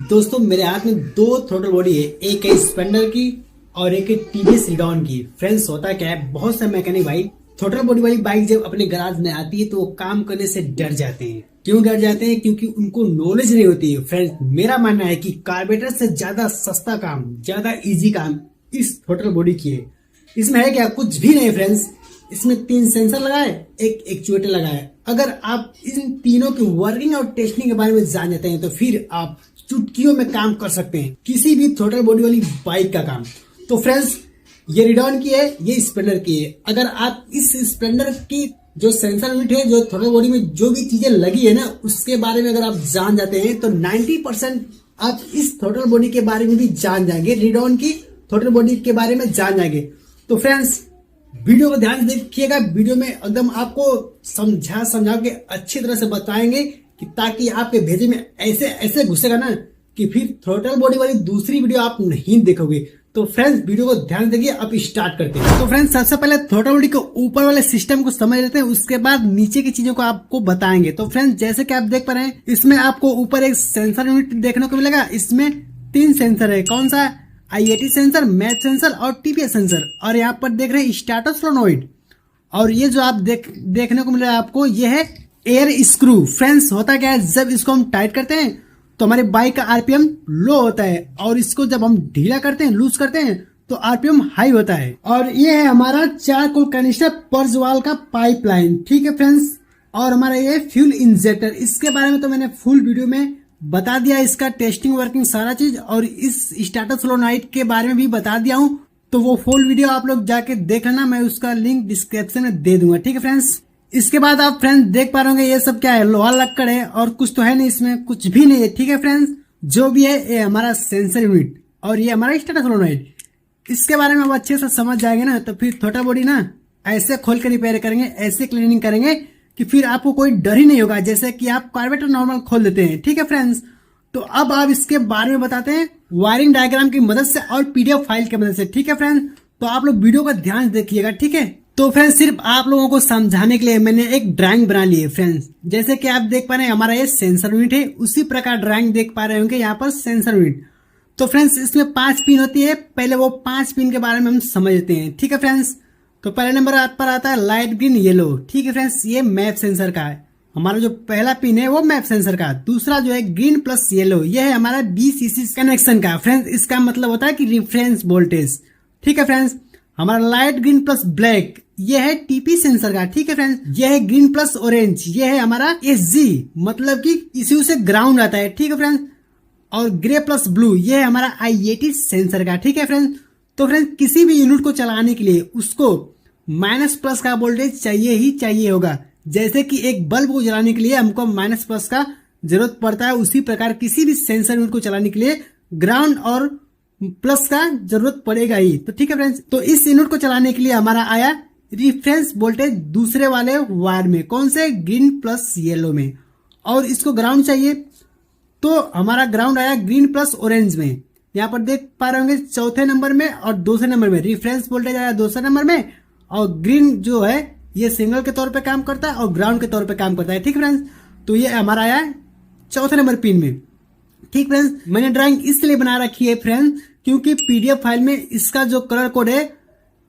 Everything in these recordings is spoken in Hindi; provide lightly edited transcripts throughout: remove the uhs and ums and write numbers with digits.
दोस्तों मेरे हाथ में दो थ्रोटल बॉडी है, एक है स्प्लेंडर की और एक है टीवीएस रिडॉन की। फ्रेंड्स होता क्या है, बहुत से मैकेनिक भाई थ्रोटल बॉडी वाली बाइक जब अपने गराज में आती है तो वो काम करने से डर जाते हैं। क्यों डर जाते हैं? क्योंकि उनको नॉलेज नहीं होती है। फ्रेंड्स मेरा मानना है कि कार्बोरेटर से ज्यादा सस्ता काम, ज्यादा इजी काम इस थ्रोटल बॉडी की है। इसमें है क्या, कुछ भी नहीं फ्रेंड्स। इसमें 3 सेंसर लगाए, एक एक्चुएटर लगाए। अगर आप इन तीनों की वर्किंग और टेस्टिंग के बारे में जान जाते हैं तो फिर आप चुटकियों में काम कर सकते हैं किसी भी थ्रोटल बॉडी वाली बाइक का काम। तो फ्रेंड्स ये रिडॉन की है, ये स्प्लेंडर की है। अगर आप इस स्प्लेंडर की जो सेंसर यूनिट है, जो थ्रोटल बॉडी में जो भी चीजें लगी है ना, उसके बारे में अगर आप जान जाते हैं तो 90% आप इस थ्रोटल बॉडी के बारे में भी जान जाएंगे, रिडॉन की थ्रोटल बॉडी के बारे में जान जाएंगे। तो फ्रेंड्स वीडियो को ध्यान से देखिएगा। वीडियो में एकदम आपको समझा के अच्छी तरह से बताएंगे कि ताकि आपके भेजे में ऐसे ऐसे घुसेगा ना कि फिर थ्रोटल बॉडी वाली दूसरी वीडियो आप नहीं देखोगे। तो फ्रेंड्स वीडियो को ध्यान देखिए। अब स्टार्ट करते हैं। तो फ्रेंड्स सबसे पहले थ्रोटल बॉडी के ऊपर वाले सिस्टम को समझ लेते हैं, उसके बाद नीचे की चीजों को आपको बताएंगे। तो फ्रेंड्स जैसे कि आप देख पा रहे हैं, इसमें आपको ऊपर एक सेंसर यूनिट देखने को मिलेगा। इसमें 3 सेंसर है। कौन सा? IAT सेंसर, मैथ सेंसर और TPS सेंसर। और यहाँ पर देख रहे हैं स्टार्टर सोलेनॉइड। और ये जो आप देखने को मिल रहा है आपको, ये है एयर स्क्रू। फ्रेंड्स होता क्या है, जब इसको हम टाइट करते हैं तो हमारे बाइक का RPM लो होता है, और इसको जब हम ढीला करते हैं, लूज करते हैं, तो RPM हाई होता है। और ये है हमारा चारकोल कैनिस्टर पर्जवाल का पाइपलाइन। ठीक है फ्रेंड्स। और हमारा ये फ्यूल इंजेक्टर, इसके बारे में तो मैंने फुल वीडियो में बता दिया, इसका टेस्टिंग वर्किंग सारा चीज, और इस स्टार्टर सोलेनॉइड के बारे में भी बता दिया हूँ। तो वो फुल वीडियो आप लोग जाके देख लेना, मैं उसका लिंक डिस्क्रिप्शन में दे दूंगा। ठीक है फ्रेंड्स। इसके बाद आप फ्रेंड्स देख पा रहे होंगे ये सब क्या है, लोहा लक्कड़ है और कुछ तो है नहीं, इसमें कुछ भी नहीं है। ठीक है फ्रेंड्स। जो भी है ये हमारा सेंसर यूनिट और ये हमारा स्टार्टर सोलेनॉइड। इसके बारे में आप अच्छे से समझ जाएंगे ना, तो फिर थ्रोटल बॉडी ना ऐसे खोल कर रिपेयर करेंगे, ऐसे क्लीनिंग करेंगे कि फिर आपको कोई डर ही नहीं होगा, जैसे कि आप कार्बोरेटर नॉर्मल खोल देते हैं। ठीक है फ्रेंड्स। तो अब आप इसके बारे में बताते हैं वायरिंग डायग्राम की मदद से और PDF फाइल की मदद से। ठीक है फ्रेंड्स। तो आप लोग वीडियो का ध्यान देखिएगा। ठीक है। तो फ्रेंड्स सिर्फ आप लोगों को समझाने के लिए मैंने एक ड्राइंग बना ली है फ्रेंड्स। जैसे कि आप देख पा रहे हैं हमारा ये सेंसर यूनिट है, उसी प्रकार ड्राइंग देख पा रहे होंगे यहाँ पर सेंसर यूनिट। तो फ्रेंड्स इसमें 5 पिन होती है। पहले वो 5 पिन के बारे में हम समझ लेते हैं। ठीक है फ्रेंड्स। तो पहले नंबर पर आता है लाइट ग्रीन येलो। ठीक है फ्रेंड्स, ये मैप सेंसर का है। हमारा जो पहला पिन है वो मैप सेंसर का। दूसरा जो है ग्रीन प्लस येलो, ये है हमारा BCC कनेक्शन का। फ्रेंड्स इसका मतलब होता है कि रिफरेंस वोल्टेज। ठीक है फ्रेंड्स। हमारा लाइट ग्रीन प्लस ब्लैक, ये है TP सेंसर का। ठीक है फ्रेंड्स। ये है ग्रीन प्लस ऑरेंज, ये है हमारा SG, मतलब कि इसी से ग्राउंड आता है। ठीक है फ्रेंड्स। और ग्रे प्लस ब्लू, ये है हमारा IAT सेंसर का। ठीक है फ्रेंड्स। तो फ्रेंड्स किसी भी यूनिट को चलाने के लिए उसको माइनस प्लस का वोल्टेज चाहिए ही चाहिए होगा। जैसे कि एक बल्ब को जलाने के लिए हमको माइनस प्लस का जरूरत पड़ता है, उसी प्रकार किसी भी सेंसर यूनिट को चलाने के लिए ग्राउंड और प्लस का जरूरत पड़ेगा ही। तो ठीक है फ्रेंड्स। तो इस यूनिट को चलाने के लिए हमारा आया रिफरेंस वोल्टेज दूसरे वाले वायर में। कौन से? ग्रीन प्लस येलो में। और इसको ग्राउंड चाहिए तो हमारा ग्राउंड आया ग्रीन प्लस ऑरेंज में। यहाँ पर देख पा रहे होंगे चौथे नंबर में और दूसरे नंबर में रिफरेंस वोल्टेज आया दूसरे नंबर में, और ग्रीन जो है ये सिग्नल के तौर पे काम करता है और ग्राउंड के तौर पे काम करता है। ठीक फ्रेंड्स। तो ये हमारा आया चौथे नंबर पिन में। ठीक फ्रेंड्स। मैंने ड्राइंग इसलिए बना रखी है फ्रेंड्स क्योंकि PDF फाइल में इसका जो कलर कोड है,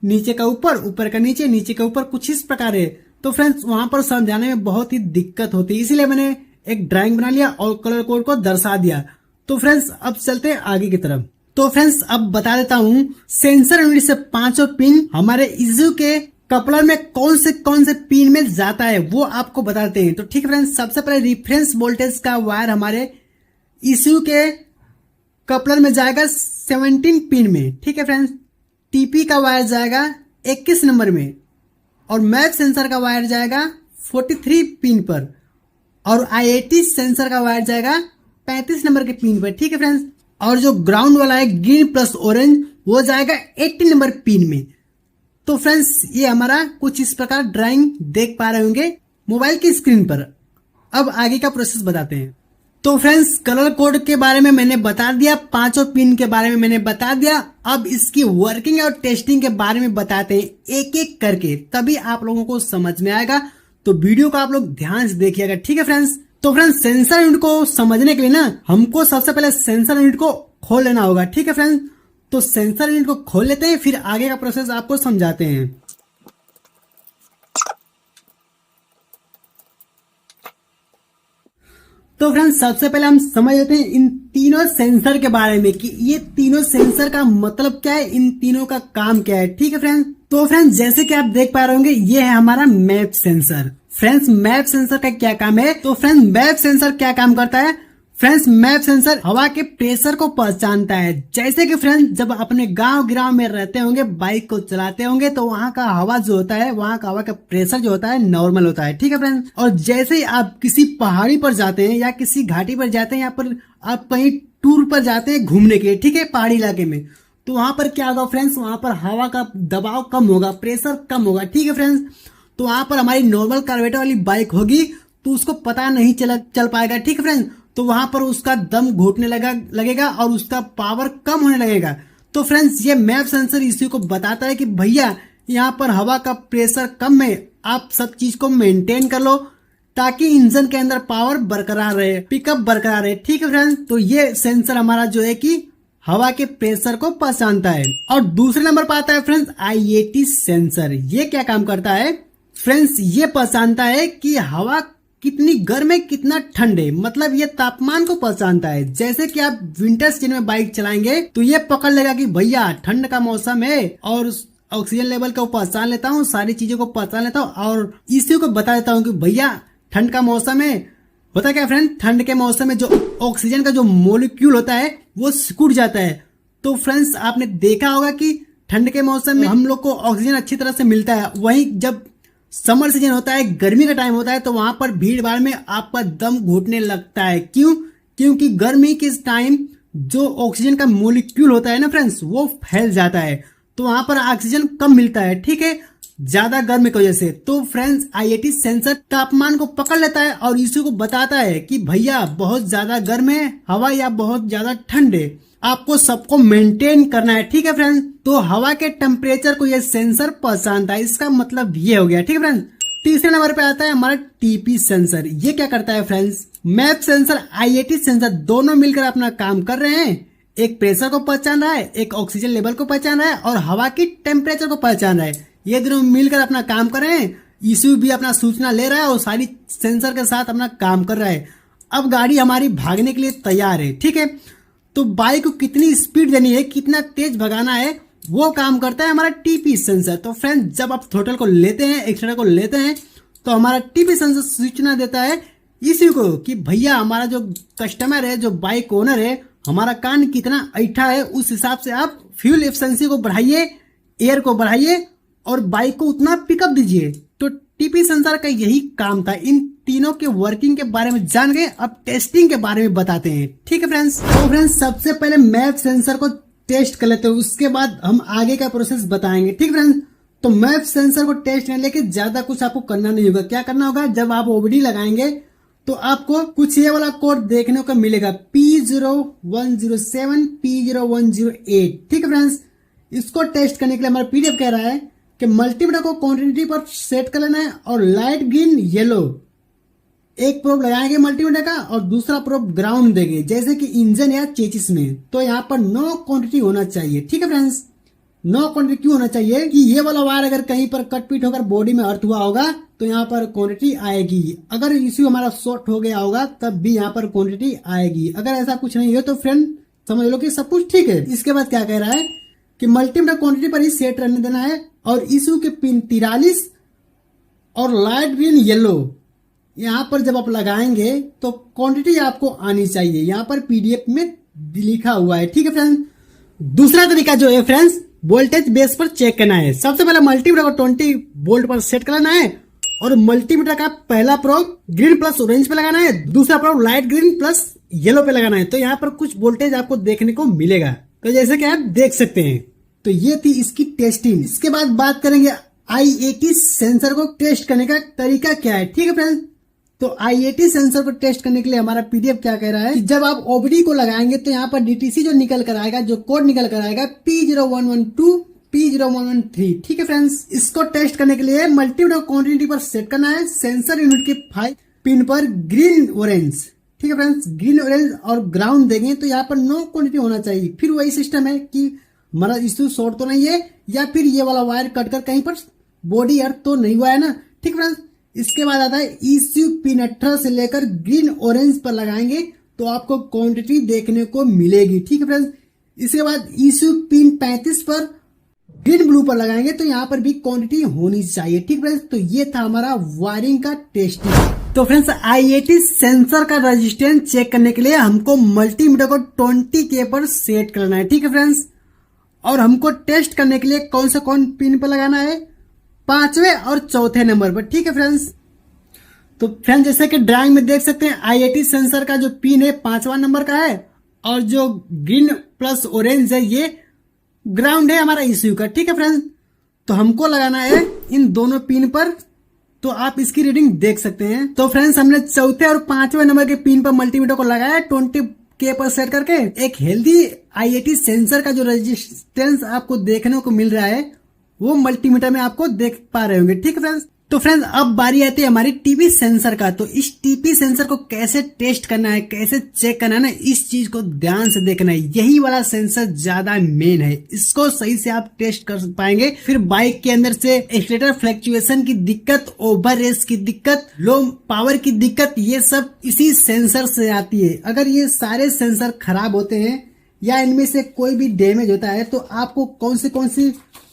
नीचे का ऊपर, ऊपर का नीचे, नीचे का ऊपर, कुछ इस प्रकार है। तो फ्रेंड्स वहां पर समझाने में बहुत ही दिक्कत होती है, इसीलिए मैंने एक ड्राइंग बना लिया और कलर कोड को दर्शा दिया। तो फ्रेंड्स अब चलते हैं आगे की तरफ। तो फ्रेंड्स अब बता देता हूं सेंसर यूनिट से 5 पिन हमारे इशू के कपलर में कौन से पिन में जाता है वो आपको बताते हैं। तो ठीक है फ्रेंड्स। सबसे पहले रिफरेंस वोल्टेज का वायर हमारे इशू के कपलर में जाएगा 17 पिन में। ठीक है फ्रेंड्स। TP का वायर जाएगा 21 नंबर में, और मैप सेंसर का वायर जाएगा 43 पिन पर, और IAT सेंसर का वायर जाएगा 35 नंबर के पिन पर। ठीक है फ्रेंड्स। और जो ग्राउंड वाला है ग्रीन प्लस ऑरेंज, वो जाएगा 80 नंबर पिन में। तो फ्रेंड्स ये हमारा कुछ इस प्रकार ड्राइंग देख पा रहे होंगे मोबाइल की स्क्रीन पर। अब आगे का प्रोसेस बताते हैं। तो फ्रेंड्स कलर कोड के बारे में मैंने बता दिया, 5 पिन के बारे में मैंने बता दिया। अब इसकी वर्किंग और टेस्टिंग के बारे में बताते हैं एक एक करके, तभी आप लोगों को समझ में आएगा। तो वीडियो को आप लोग ध्यान से देखिएगा। ठीक है फ्रेंड्स। तो फ्रेंड्स सेंसर यूनिट को समझने के लिए ना हमको सबसे पहले सेंसर यूनिट को खोल लेना होगा। ठीक है फ्रेंड्स, तो सेंसर यूनिट को खोल लेते हैं, फिर आगे का प्रोसेस आपको समझाते हैं। तो फ्रेंड्स सबसे पहले हम समझ लेते हैं इन तीनों सेंसर के बारे में कि ये तीनों सेंसर का मतलब क्या है, इन तीनों का काम क्या है। ठीक है फ्रेंड्स, तो फ्रेंड्स जैसे कि आप देख पा रहे होंगे ये है हमारा map sensor. Friends map sensor का क्या काम है, तो फ्रेंड्स मैप सेंसर क्या काम करता है, फ्रेंड्स मैप सेंसर हवा के प्रेशर को पहचानता है। जैसे कि फ्रेंड्स जब अपने गांव में रहते होंगे, बाइक को चलाते होंगे, तो वहां का हवा जो होता है, वहां का हवा का प्रेशर जो होता है नॉर्मल होता है। ठीक है फ्रेंड्स, और जैसे ही आप किसी पहाड़ी पर जाते हैं या किसी घाटी पर जाते हैं, या पर आप कहीं टूर पर जाते हैं घूमने के, ठीक है, पहाड़ी इलाके में, तो वहां पर क्या होगा फ्रेंड्स, वहां पर हवा का दबाव कम होगा, प्रेशर कम होगा। ठीक है फ्रेंड्स, तो वहां पर हमारी नॉर्मल कार्बोरेटर वाली बाइक होगी तो उसको पता नहीं चल पाएगा। ठीक है फ्रेंड्स, तो वहां पर उसका दम घुटने लगेगा और उसका पावर कम होने लगेगा। तो फ्रेंड्स ये मैप सेंसर इसी को बताता है कि भैया यहाँ पर हवा का प्रेशर कम है, आप सब चीज को मेंटेन कर लो ताकि इंजन के अंदर पावर बरकरार रहे, पिकअप बरकरार रहे। ठीक है फ्रेंड्स, तो ये सेंसर हमारा जो है कि हवा के प्रेशर को पहचानता है। और दूसरे नंबर पर आता है फ्रेंड्स IAT सेंसर। ये क्या काम करता है फ्रेंड्स, ये पहचानता है कि हवा कितनी गर्म है कितना ठंड है, मतलब ये तापमान को पहचानता है। जैसे कि आप विंटर सीजन में बाइक चलाएंगे तो ये पकड़ लेगा कि भैया ठंड का मौसम है, और ऑक्सीजन लेवल को पहचान लेता हूँ, सारी चीजों को पहचान लेता हूँ और इसी को बता देता हूँ कि भैया ठंड का मौसम है। होता क्या फ्रेंड, ठंड के मौसम में जो ऑक्सीजन का जो मोलिक्यूल होता है वो सिकुड़ जाता है। तो फ्रेंड्स आपने देखा होगा कि ठंड के मौसम में हम लोग को ऑक्सीजन अच्छी तरह से मिलता है, वहीं जब समर सीजन होता है, गर्मी का टाइम होता है, तो वहां पर भीड़ भाड़ में आपका दम घुटने लगता है। क्यों, क्योंकि गर्मी के टाइम जो ऑक्सीजन का मोलिक्यूल होता है ना फ्रेंड्स वो फैल जाता है, तो वहां पर ऑक्सीजन कम मिलता है। ठीक है, ज्यादा गर्मी की वजह से। तो फ्रेंड्स IAT सेंसर तापमान को पकड़ लेता है और इसी को बताता है कि भैया बहुत ज्यादा गर्म है हवा या बहुत ज्यादा ठंड है, आपको सबको मेंटेन करना है। ठीक है फ्रेंड्स, तो हवा के टेम्परेचर को ये सेंसर पहचानता है, इसका मतलब ये हो गया। ठीक है फ्रेंड्स, तीसरे नंबर पे आता है हमारा TP सेंसर। ये क्या करता है friends, map sensor IAT sensor दोनों मिलकर अपना काम कर रहे हैं। एक प्रेशर को पहचान रहा है, एक ऑक्सीजन लेवल को पहचान रहा है और हवा की टेम्परेचर को पहचान रहा है। ये दोनों मिलकर अपना काम कर रहे हैं, ईसीयू भी अपना सूचना ले रहा है और सारी सेंसर के साथ अपना काम कर रहा है। अब गाड़ी हमारी भागने के लिए तैयार है। ठीक है, तो बाइक को कितनी स्पीड देनी है, कितना तेज भगाना है, वो काम करता है हमारा TP सेंसर। तो फ्रेंड्स जब आप थ्रोटल को लेते हैं, एक्सीलरेटर को लेते हैं, तो हमारा TP सेंसर सूचना देता है इसी को कि भैया हमारा जो कस्टमर है, जो बाइक ओनर है, हमारा कान कितना ऐठा है, उस हिसाब से आप फ्यूल एफिशिएंसी को बढ़ाइए, एयर को बढ़ाइए और बाइक को उतना पिकअप दीजिए। तो TP सेंसर का यही काम था। इन तीनों के वर्किंग के बारे में जान गए, अब टेस्टिंग के बारे में बताते हैं। ठीक है फ्रेंड्स, तो फ्रेंड्स सबसे पहले मैप सेंसर को टेस्ट कर लेते हैं, उसके बाद हम आगे का प्रोसेस बताएंगे। ठीक फ्रेंड्स, तो मैप सेंसर को टेस्ट करने के ज्यादा कुछ आपको करना नहीं होगा। क्या करना होगा, जब आप OBD लगाएंगे तो आपको कुछ ये वाला कोड देखने को मिलेगा P0107 P0108। ठीक है फ्रेंड्स, इसको टेस्ट करने के लिए हमारा PDF कह रहा है कि मल्टीमीटर को क्वांटिटी पर सेट कर लेना है और लाइट ग्रीन येलो एक प्रोब लगाएंगे मल्टीमीटर का और दूसरा प्रोब ग्राउंड देंगे, जैसे कि इंजन या चेचिस में। तो यहाँ पर 9 क्वांटिटी होना चाहिए। ठीक है फ्रेंड्स, 9 क्वांटिटी क्यों होना चाहिए कि ये वाला वायर अगर कहीं पर कट पीट होकर बॉडी में अर्थ हुआ होगा तो यहाँ पर क्वांटिटी आएगी। अगर इश्यू हमारा शॉर्ट हो गया होगा तब भी यहाँ पर क्वांटिटी आएगी। अगर ऐसा कुछ नहीं है तो फ्रेंड समझ लो कि सब कुछ ठीक है। इसके बाद क्या कह रहा है कि मल्टीमीटर क्वांटिटी पर ही सेट रहने देना है और इश्यू के पिन 43 और लाइट ग्रीन येलो यहाँ पर जब आप लगाएंगे तो क्वांटिटी आपको आनी चाहिए, यहाँ पर PDF में लिखा हुआ है। ठीक है फ्रेंड्स, दूसरा तरीका जो है फ्रेंड्स वोल्टेज बेस पर चेक करना है। सबसे पहले मल्टीमीटर को 20 वोल्ट पर सेट करना है और मल्टीमीटर का पहला प्रोब ग्रीन प्लस ऑरेंज पे लगाना है, दूसरा probe light green plus yellow पे लगाना है। तो यहाँ पर कुछ वोल्टेज आपको देखने को मिलेगा, तो जैसे कि आप देख सकते हैं। तो ये थी इसकी टेस्टिंग। इसके बाद बात करेंगे IAT सेंसर को टेस्ट करने का तरीका क्या है। ठीक है फ्रेंड्स, तो IAT सेंसर को टेस्ट करने के लिए हमारा PDF क्या कह रहा है कि जब आप OBD को लगाएंगे तो यहाँ पर DTC जो निकल कर आएगा, जो कोड निकल कर आएगा P0112 P0113। ठीक है फ्रेंड्स, इसको टेस्ट करने के लिए मल्टीमीटर क्वांटिटी पर सेट करना है, सेंसर यूनिट के 5 पिन पर ग्रीन ऑरेंज, ठीक है फ्रेंड्स, ग्रीन ऑरेंज और ग्राउंड देंगे तो यहाँ पर नो क्वांटिटी होना चाहिए। फिर वही सिस्टम है कि हमारा इश्यू शॉर्ट तो नहीं है, या फिर ये वाला वायर कट कर कहीं पर बॉडी अर्थ तो नहीं हुआ है ना, ठीक फ्रेंड्स। इसके बाद आता है इश्यू पिन 18 से लेकर ग्रीन ऑरेंज पर लगाएंगे तो आपको क्वांटिटी देखने को मिलेगी, ठीक है फ्रेंड्स। इसके बाद इश्यू पिन 35 पर ग्रीन ब्लू पर लगाएंगे तो यहाँ पर भी क्वांटिटी होनी चाहिए, ठीक फ्रेंड्स। तो ये था हमारा वायरिंग का टेस्टिंग। तो फ्रेंड्स IAT सेंसर का रेजिस्टेंस चेक करने के लिए हमको मल्टीमीटर को 20K पर सेट करना है, ठीक है फ्रेंड्स। और हमको टेस्ट करने के लिए कौन पिन पर लगाना है, 5वें और 4थे नंबर पर, ठीक है फ्रेंड्स। तो फ्रेंड्स जैसे कि ड्राइंग में देख सकते हैं IAT सेंसर का जो पिन है 5वां नंबर का है, और जो ग्रीन प्लस ऑरेंज है ये ग्राउंड है हमारा इश्यू का, ठीक है फ्रेंड्स। तो हमको लगाना है इन दोनों पिन पर, तो आप इसकी रीडिंग देख सकते हैं। तो फ्रेंड्स हमने 4थे और 5वें नंबर के पिन पर मल्टीमीटर को लगाया 20K पर सेट करके। एक हेल्दी IAT सेंसर का जो रेजिस्टेंस आपको देखने को मिल रहा है वो मल्टीमीटर में आपको देख पा रहे होंगे, ठीक है फ्रेंड्स। तो फ्रेंड्स अब बारी आती है हमारी टीपी सेंसर का। तो इस टीपी सेंसर को कैसे टेस्ट करना है, कैसे चेक करना है ना, इस चीज को ध्यान से देखना है। यही वाला सेंसर ज्यादा मेन है, इसको सही से आप टेस्ट कर पाएंगे। फिर बाइक के अंदर से एक्सीलरेटर फ्लक्चुएशन की दिक्कत, ओवर रेस की दिक्कत, लो पावर की दिक्कत, ये सब इसी सेंसर से आती है। अगर ये सारे सेंसर खराब होते हैं या इनमें से कोई भी डैमेज होता है तो आपको कौन सी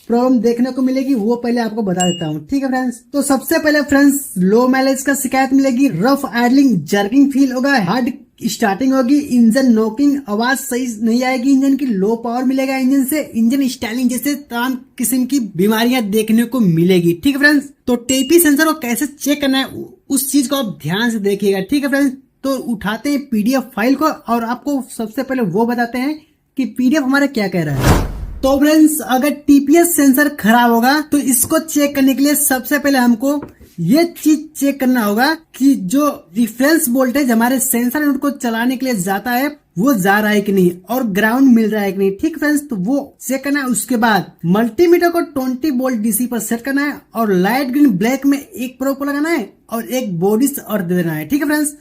प्रॉब्लम देखने को मिलेगी वो पहले आपको बता देता हूँ, ठीक है फ्रेंड्स। तो सबसे पहले फ्रेंड्स लो माइलेज का शिकायत मिलेगी, रफ आइडलिंग, जर्किंग फील होगा, हार्ड स्टार्टिंग होगी, इंजन नॉकिंग, आवाज सही नहीं आएगी इंजन की, लो पावर मिलेगा इंजन से, इंजन स्टाइलिंग जैसे तमाम किस्म की बीमारियां देखने को मिलेगी, ठीक है फ्रेंड्स। तो टीपी सेंसर को कैसे चेक करना है उस चीज को आप ध्यान से देखिएगा, ठीक है फ्रेंड्स। तो उठाते हैं PDF फाइल को और आपको सबसे पहले वो बताते हैं कि PDF हमारा क्या कह रहा है। तो फ्रेंड्स अगर TPS सेंसर खराब होगा तो इसको चेक करने के लिए सबसे पहले हमको ये चीज चेक करना होगा कि जो रिफरेंस वोल्टेज हमारे सेंसर यूनिट को चलाने के लिए जाता है वो जा रहा है कि नहीं, और ग्राउंड मिल रहा है कि नहीं, ठीक फ्रेंड्स। तो वो चेक करना है। उसके बाद मल्टीमीटर को 20 वोल्ट DC पर सेट करना है और लाइट ग्रीन ब्लैक में एक प्रोब को लगाना है और एक बॉडी अर्थ दे देना है, ठीक है फ्रेंड्स।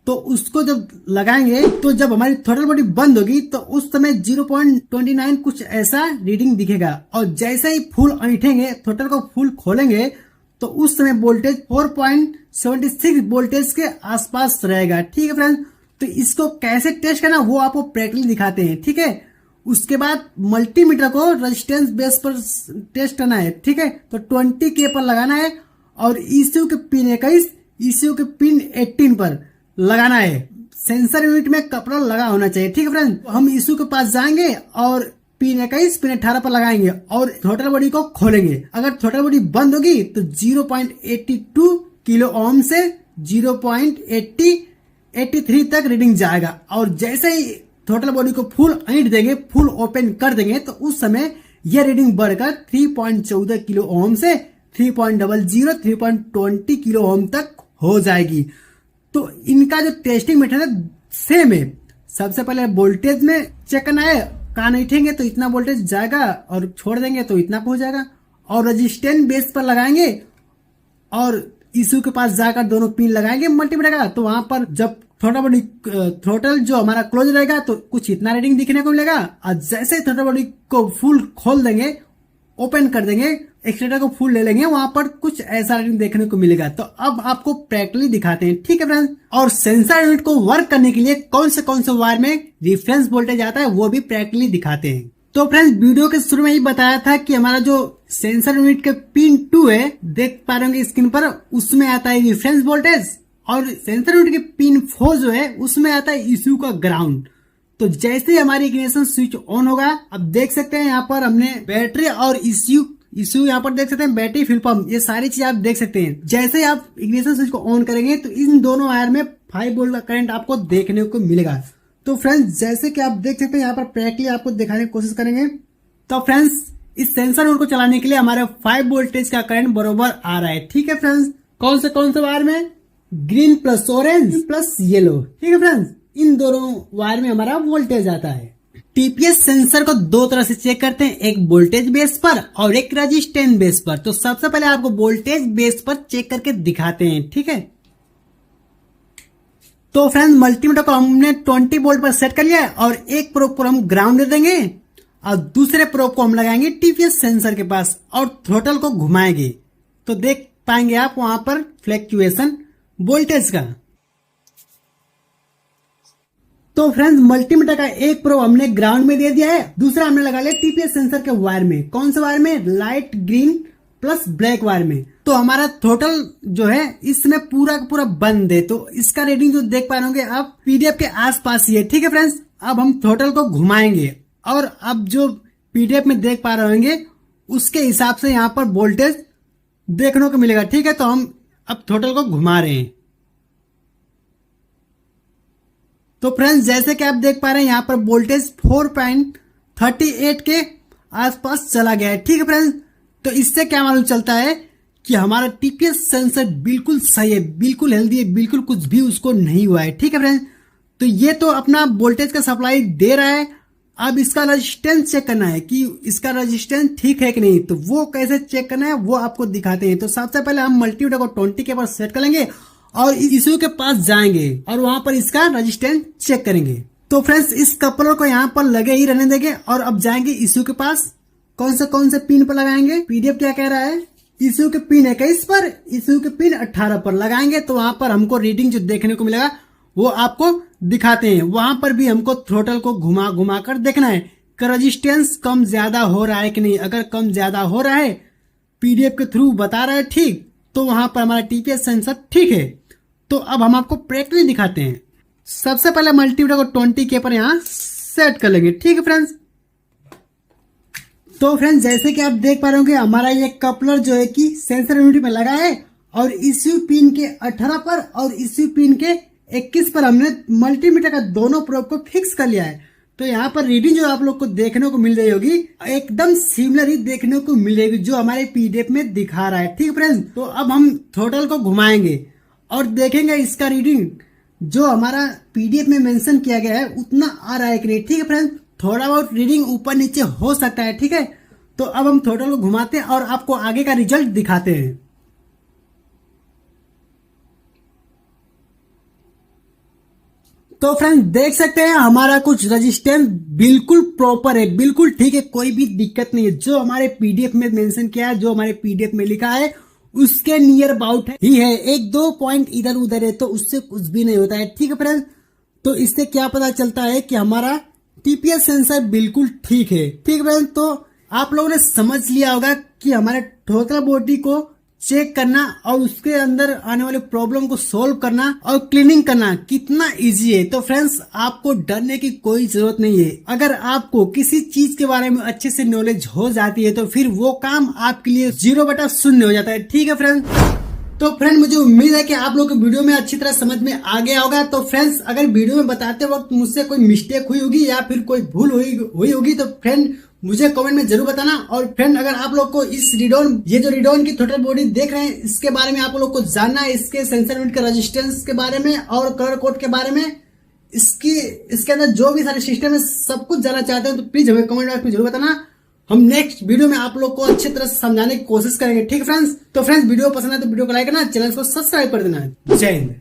तो उसको जब लगाएंगे तो जब हमारी थ्रॉटल बॉडी बंद होगी तो उस समय 0.29 कुछ ऐसा रीडिंग दिखेगा, और जैसे ही फुल ऐंठेंगे, थ्रॉटल को फुल खोलेंगे तो उस समय वोल्टेज 4.76 वोल्टेज के आसपास रहेगा, ठीक है फ्रेंड्स। तो इसको कैसे टेस्ट करना वो आपको प्रैक्टिकली दिखाते हैं, ठीक है। उसके बाद मल्टीमीटर को रेजिस्टेंस बेस पर टेस्ट करना है, ठीक है। तो 20K पर लगाना है और ECU के पिन 21, ECU के पिन 18 पर लगाना है। सेंसर यूनिट में कपड़ा लगा होना चाहिए, ठीक है फ्रेंड। हम ECU के पास जाएंगे और पिन 21 पिन 18 पर लगाएंगे और थ्रॉटल बॉडी को खोलेंगे। अगर थ्रॉटल बॉडी बंद होगी तो 0.82 किलो ओम से 0.83 तक रीडिंग जाएगा, और जैसे ही थ्रॉटल बॉडी को फुल ऐंठ देंगे, फुल ओपन कर देंगे तो उस समय यह रीडिंग बढ़कर 3.14 किलो ओम से 3.20 किलो ओम तक हो जाएगी। तो इनका जो टेस्टिंग मेथड है सेम है। सबसे पहले वोल्टेज में चेक करना है, कान ऐंठेंगे तो इतना वोल्टेज जाएगा और छोड़ देंगे तो इतना पहुंच जाएगा, और रेजिस्टेंस बेस पर लगाएंगे और ECU के पास जाकर दोनों पिन लगाएंगे मल्टीमीटर का, तो वहां पर जब थ्रॉटल जो हमारा क्लोज रहेगा तो कुछ इतना रीडिंग दिखने को मिलेगा, और जैसे ही थ्रॉटल बॉडी को फुल खोल देंगे, ओपन कर देंगे, एक्सीलरेटर को फुल ले लेंगे, वहां पर कुछ ऐसा रीडिंग देखने को मिलेगा। तो अब आपको प्रैक्टिकली दिखाते हैं, ठीक है फ्रेंड्स। और सेंसर यूनिट को वर्क करने के लिए कौन से वायर में रिफरेंस वोल्टेज आता है वो भी प्रैक्टिकली दिखाते हैं। तो फ्रेंड्स वीडियो के शुरू में ही बताया था कि हमारा जो सेंसर यूनिट के पिन 2 है, देख पा रहे होंगे स्क्रीन पर, उसमें आता है रिफरेंस वोल्टेज, और सेंसर यूनिट के पिन 4 जो है उसमें आता है ECU का ग्राउंड। तो जैसे ही हमारी इग्निशन स्विच ऑन होगा, अब देख सकते हैं यहाँ पर हमने बैटरी और ECU यहाँ पर देख सकते हैं, बैटरी फ्यूल पंप, ये सारी चीज आप देख सकते हैं। जैसे ही आप इग्निशन स्विच को ऑन करेंगे तो इन दोनों वायर में 5 वोल्ट का करंट आपको देखने को मिलेगा। तो फ्रेंड्स जैसे कि आप देख सकते हैं यहाँ पर प्रैक्टिकली आपको दिखाने की कोशिश करेंगे। तो फ्रेंड्स इस सेंसर नोड को चलाने के लिए हमारे 5 वोल्टेज का करंट बरोबर आ रहा है, ठीक है फ्रेंड्स। कौन से वायर में? Green plus orange plus yellow, ठीक है फ्रेंड्स। इन दोनों वायर में हमारा वोल्टेज आता है। TPS सेंसर को दो तरह से चेक करते हैं, एक वोल्टेज बेस पर और एक रेजिस्टेंस बेस पर। तो सबसे पहले आपको वोल्टेज बेस पर चेक करके दिखाते हैं, ठीक है। तो फ्रेंड्स मल्टीमीटर को हमने 20 वोल्ट पर सेट कर लिया है और एक प्रोब को हम ग्राउंड दे देंगे और दूसरे प्रोब को हम लगाएंगे टीपीएस सेंसर के पास और थ्रोटल को घुमाएंगे तो देख पाएंगे आप वहां पर फ्लैक्चुएशन वोल्टेज का। तो फ्रेंड्स मल्टीमीटर का एक प्रोब हमने ग्राउंड में दे दिया है, दूसरा हमने लगा लिया टीपीएस सेंसर के वायर में। कौन से वायर में? Light green plus black wire में। तो हमारा थ्रोटल जो है इसमें पूरा का पूरा बंद है, तो इसका रीडिंग जो देख पा रहे होंगे आप पीडीएफ के आसपास ही है। ठीक है फ्रेंड्स, अब हम थ्रोटल को घुमाएंगे और अब जो पीडीएफ में देख पा रहे होंगे उसके हिसाब से यहाँ पर वोल्टेज देखने को मिलेगा। ठीक है, तो हम अब थ्रोटल को घुमा रहे हैं। तो फ्रेंड्स जैसे कि आप देख पा रहे हैं यहाँ पर वोल्टेज 4.38 के आसपास चला गया है। ठीक है फ्रेंड्स, तो इससे क्या मालूम चलता है कि हमारा टीपीएस सेंसर बिल्कुल सही है, बिल्कुल हेल्दी है, बिल्कुल कुछ भी उसको नहीं हुआ है। ठीक है फ्रेंड्स, तो ये तो अपना वोल्टेज का सप्लाई दे रहा है। अब इसका रेजिस्टेंस चेक करना है कि इसका रेजिस्टेंस ठीक है कि नहीं, तो वो कैसे चेक करना है वो आपको दिखाते हैं। तो सबसे पहले हम मल्टीमीटर को 20 के पास सेट करेंगे और इशू के पास जाएंगे और वहां पर इसका रेजिस्टेंस चेक करेंगे। तो फ्रेंड्स इस कपलर को यहाँ पर लगे ही रहने देंगे और अब जाएंगे इशू के पास। कौन से पिन पर लगाएंगे? पीडीएफ क्या कह रहा है? इशू के पिन 21 पर, इशू के पिन 18 पर लगाएंगे तो वहां पर हमको रीडिंग जो देखने को मिलेगा वो आपको दिखाते हैं। वहां पर भी हमको थ्रोटल को घुमा घुमा कर देखना है कि रेजिस्टेंस कम ज्यादा हो रहा है कि नहीं। अगर कम ज्यादा हो रहा है, पीडीएफ के थ्रू बता रहा है ठीक, तो वहां पर हमारा टीपीएस सेंसर ठीक है। तो अब हम आपको प्रैक्टिकली दिखाते हैं। सबसे पहले मल्टीमीटर को 20 के पर यहाँ सेट कर लेंगे। ठीक है फ्रेंड्स, तो फ्रेंड्स जैसे कि आप देख पा रहे होंगे हमारा ये कपलर जो है कि सेंसर यूनिट में लगा है और इश्यू पिन के 18 पर और इश्यू पिन के 21 पर हमने मल्टीमीटर का दोनों प्रोब को फिक्स कर लिया है। तो यहाँ पर रीडिंग जो आप लोग को देखने को मिल रही होगी एकदम सिमिलर ही देखने को मिलेगी जो हमारे पीडीएफ में दिखा रहा है। ठीक है फ्रेंड्स, तो अब हम थ्रोटल को घुमाएंगे और देखेंगे इसका रीडिंग जो हमारा पीडीएफ में मेंशन किया गया है उतना आ रहा है कि नहीं। ठीक है फ्रेंड्स, थोड़ा बहुत रीडिंग ऊपर नीचे हो सकता है। ठीक है, तो अब हम थ्रोटल को घुमाते हैं और आपको आगे का रिजल्ट दिखाते हैं। तो फ्रेंड्स देख सकते हैं हमारा कुछ रेजिस्टेंस बिल्कुल प्रॉपर है, बिल्कुल ठीक है, कोई भी दिक्कत नहीं है। जो हमारे पीडीएफ में मेंशन किया है, जो हमारे पीडीएफ में लिखा है उसके नियर अबाउट ही है। 1-2 पॉइंट इधर उधर है तो उससे कुछ भी नहीं होता है। ठीक है फ्रेंड्स, तो इससे क्या पता चलता है कि हमारा टीपीएस सेंसर बिल्कुल ठीक है। ठीक है फ्रेंड्स, तो आप लोगों ने समझ लिया होगा कि हमारे थ्रोटल बॉडी को चेक करना और उसके अंदर आने वाले प्रॉब्लम को सोल्व करना और क्लीनिंग करना कितना इजी है। तो फ्रेंड्स आपको डरने की कोई जरूरत नहीं है। अगर आपको किसी चीज के बारे में अच्छे से नॉलेज हो जाती है तो फिर वो काम आपके लिए 0/0 हो जाता है। ठीक है फ्रेंड्स, तो फ्रेंड मुझे उम्मीद है कि आप लोग को वीडियो में अच्छी तरह समझ में आ गया होगा। तो फ्रेंड्स अगर वीडियो में बताते वक्त मुझसे कोई मिस्टेक हुई होगी या फिर कोई भूल हुई होगी तो फ्रेंड मुझे कमेंट में जरूर बताना। और फ्रेंड अगर आप लोग को इस रिडोन ये जो रिडोन की थ्रोटल बॉडी देख रहे हैं इसके बारे में आप लोग को जानना है, इसके सेंसर यूनिट के रेजिस्टेंस के बारे में और कलर कोड के बारे में, इसके अंदर जो भी सारे सिस्टम है सब कुछ जानना चाहते हैं तो प्लीज हमें कमेंट बॉक्स में जरूर बताना। हम नेक्स्ट वीडियो में आप लोग को अच्छी तरह से समझाने की कोशिश करेंगे। ठीक है फ्रेंड्स, तो फ्रेंड्स वीडियो पसंद है तो वीडियो को लाइक करना, चैनल को सब्सक्राइब कर देना। जय हिंद।